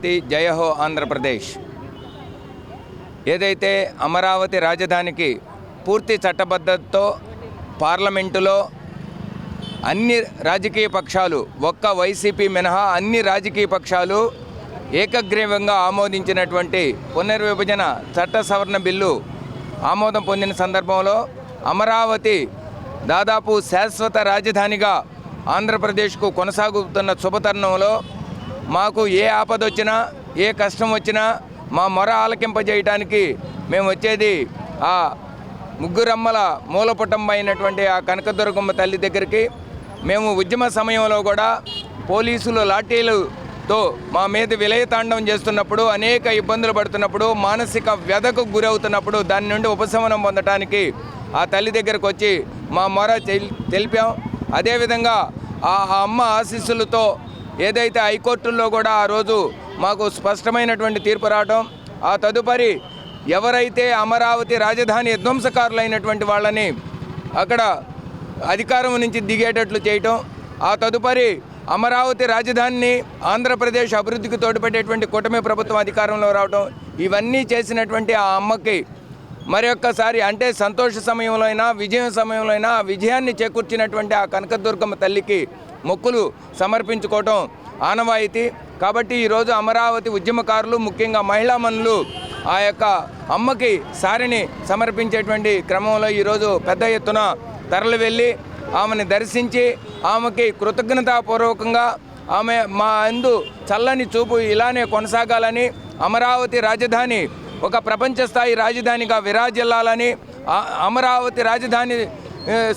అమరావతి జయ హో ఆంధ్రప్రదేశ్. ఏదైతే అమరావతి రాజధానికి పూర్తి చట్టబద్ధతతో పార్లమెంటులో అన్ని రాజకీయ పక్షాలు ఒక్క వైసీపీ మినహా అన్ని రాజకీయ పక్షాలు ఏకగ్రీవంగా ఆమోదించినటువంటి పునర్విభజన చట్ట సవరణ బిల్లు ఆమోదం పొందిన సందర్భంలో అమరావతి దాదాపు శాశ్వత రాజధానిగా ఆంధ్రప్రదేశ్కు కొనసాగుతున్న శుభతరుణంలో మాకు ఏ ఆపద వచ్చినా ఏ కష్టం వచ్చినా మా మొర ఆలకింపజేయడానికి మేము వచ్చేది ఆ ముగ్గురమ్మల మూలపుటంబ అయినటువంటి ఆ కనకదుర్గమ్మ తల్లి దగ్గరికి. మేము ఉద్యమ సమయంలో కూడా పోలీసులు లాఠీలతో మా మీద విలయతాండం చేస్తున్నప్పుడు, అనేక ఇబ్బందులు పడుతున్నప్పుడు, మానసిక వ్యధకు గురవుతున్నప్పుడు దాని నుండి ఉపశమనం పొందడానికి ఆ తల్లి దగ్గరకు వచ్చి మా మొర తెలిపాం. అదేవిధంగా ఆ అమ్మ ఆశీస్సులతో ఏదైతే హైకోర్టుల్లో కూడా ఆ రోజు మాకు స్పష్టమైనటువంటి తీర్పు రావడం, ఆ తదుపరి ఎవరైతే అమరావతి రాజధాని విధ్వంసకారులైనటువంటి వాళ్ళని అక్కడ అధికారం నుంచి దిగేటట్లు చేయటం, ఆ తదుపరి అమరావతి రాజధానిని ఆంధ్రప్రదేశ్ అభివృద్ధికి తోడ్పడేటువంటి కూటమి ప్రభుత్వం అధికారంలో రావడం, ఇవన్నీ చేసినటువంటి ఆ అమ్మకి మరొక్కసారి అంటే సంతోష సమయంలో అయినా విజయం సమయంలో అయినా విజయాన్ని చేకూర్చినటువంటి ఆ కనకదుర్గమ్మ తల్లికి మొక్కులు సమర్పించుకోవటం ఆనవాయితీ. కాబట్టి ఈరోజు అమరావతి ఉద్యమకారులు, ముఖ్యంగా మహిళా మనులు ఆ యొక్క అమ్మకి సారిని సమర్పించేటువంటి క్రమంలో ఈరోజు పెద్ద ఎత్తున తరలి వెళ్ళి ఆమెను దర్శించి ఆమెకి కృతజ్ఞతాపూర్వకంగా ఆమె మా అందు చల్లని చూపు ఇలానే కొనసాగాలని, అమరావతి రాజధాని ఒక ప్రపంచ స్థాయి రాజధానిగా విరాజిల్లాలని, అమరావతి రాజధాని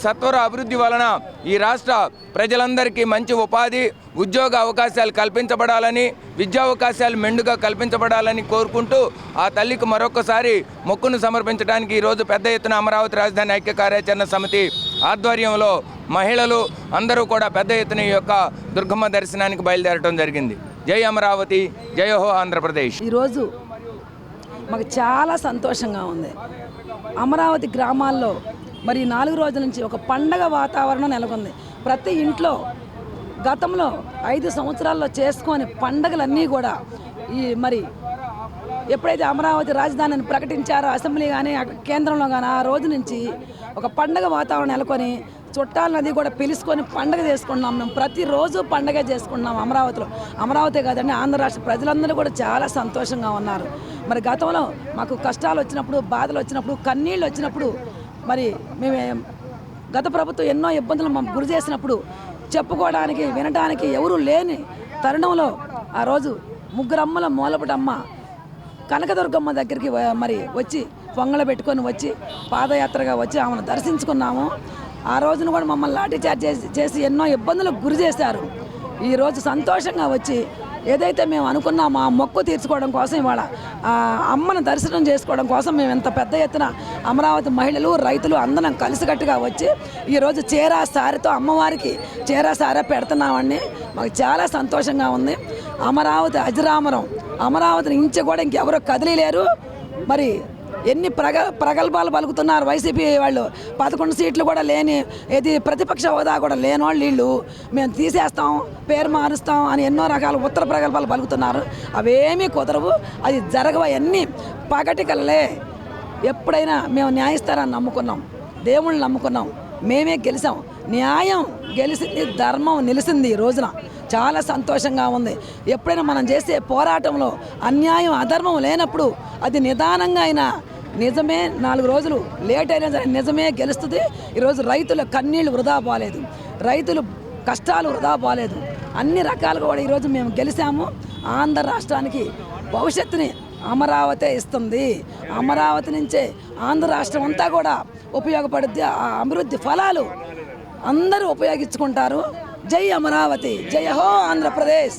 సత్వర అభివృద్ధి వలన ఈ రాష్ట్ర ప్రజలందరికీ మంచి ఉపాధి, ఉద్యోగ అవకాశాలు కల్పించబడాలని, విద్యా అవకాశాలు మెండుగా కల్పించబడాలని కోరుకుంటూ ఆ తల్లికి మరొకసారి మొక్కును సమర్పించడానికి ఈరోజు పెద్ద ఎత్తున అమరావతి రాజధాని ఐక్య కార్యాచరణ సమితి ఆధ్వర్యంలో మహిళలు అందరూ కూడా పెద్ద ఎత్తున ఈ యొక్క దుర్గమ్మ దర్శనానికి బయలుదేరడం జరిగింది. జై అమరావతి జయ హో ఆంధ్రప్రదేశ్. ఈరోజు మాకు చాలా సంతోషంగా ఉంది. అమరావతి గ్రామాల్లో మరి 4 రోజుల నుంచి ఒక పండగ వాతావరణం నెలకొంది. ప్రతి ఇంట్లో గతంలో 5 సంవత్సరాల్లో చేసుకొని పండగలన్నీ కూడా మరి ఎప్పుడైతే అమరావతి రాజధానిని ప్రకటించారో అసెంబ్లీ కానీ కేంద్రంలో కానీ ఆ రోజు నుంచి ఒక పండగ వాతావరణం నెలకొని చుట్టాలన్నది కూడా పిలుచుకొని పండగ చేసుకుంటున్నాం. మేము ప్రతిరోజు పండగ చేసుకుంటున్నాం అమరావతిలో. అమరావతి కాదండి, ఆంధ్ర రాష్ట్ర ప్రజలందరూ కూడా చాలా సంతోషంగా ఉన్నారు. మరి గతంలో మాకు కష్టాలు వచ్చినప్పుడు, బాధలు వచ్చినప్పుడు, కన్నీళ్ళు వచ్చినప్పుడు మరి మేము గత ప్రభుత్వం ఎన్నో ఇబ్బందులు మాకు గురి చేసినప్పుడు చెప్పుకోవడానికి వినడానికి ఎవరు లేని తరుణంలో ఆ రోజు ముగ్గురమ్మల మూలపుటమ్మ కనకదుర్గమ్మ దగ్గరికి మరి వచ్చి పొంగళ పెట్టుకొని వచ్చి పాదయాత్రగా వచ్చి ఆమెను దర్శించుకున్నాము. ఆ రోజున కూడా మమ్మల్ని లాఠీచార్జ్ చేసి ఎన్నో ఇబ్బందులకు గురి చేశారు. ఈరోజు సంతోషంగా వచ్చి ఏదైతే మేము అనుకున్నామో ఆ మొక్కు తీర్చుకోవడం కోసం ఇవాళ ఆ అమ్మను దర్శనం చేసుకోవడం కోసం మేము ఇంత పెద్ద ఎత్తున అమరావతి మహిళలు, రైతులు అందరం కలిసికట్టుగా వచ్చి ఈరోజు చీరా సారెతో అమ్మవారికి చీరా సారె పెడుతున్నామండి. మాకు చాలా సంతోషంగా ఉంది. అమరావతి అజరామరం, అమరావతిని ఇంచ కూడా ఇంకెవరో కదిలేరు. మరి ఎన్ని ప్రగల్భాలు పలుకుతున్నారు వైసీపీ వాళ్ళు. 11 సీట్లు కూడా లేని, ఇది ప్రతిపక్ష హోదా కూడా లేని వాళ్ళు వీళ్ళు. మేము తీసేస్తాం, పేరు మారుస్తాం అని ఎన్నో రకాల ఉత్తర ప్రగల్భాలు పలుకుతున్నారు. అవేమీ కుదరవు, అది జరగవు. అన్నీ పగటి కలలే. ఎప్పుడైనా మేము న్యాయస్థానాన్ని నమ్ముకున్నాం, దేవుళ్ళని నమ్ముకున్నాం, మేమే గెలిచాం. న్యాయం గెలిచింది, ధర్మం నిలిచింది. ఈ రోజున చాలా సంతోషంగా ఉంది. ఎప్పుడైనా మనం చేసే పోరాటంలో అన్యాయం, అధర్మం లేనప్పుడు అది నిదానంగా అయినా నిజమే, 4 రోజులు లేట్ అయినా సరే నిజమే గెలుస్తుంది. ఈరోజు రైతుల కన్నీళ్లు వృధా పోలేదు, రైతులు కష్టాలు వృధా పోలేదు. అన్ని రకాలుగా కూడా ఈరోజు మేము గెలిచాము. ఆంధ్ర రాష్ట్రానికి భవిష్యత్తుని అమరావతి ఇస్తుంది. అమరావతి నుంచే ఆంధ్ర రాష్ట్రం అంతా కూడా ఉపయోగపడుద్ది. ఆ అభివృద్ధి ఫలాలు అందరూ ఉపయోగించుకుంటారు. జై అమరావతి జయ హో ఆంధ్రప్రదేశ్.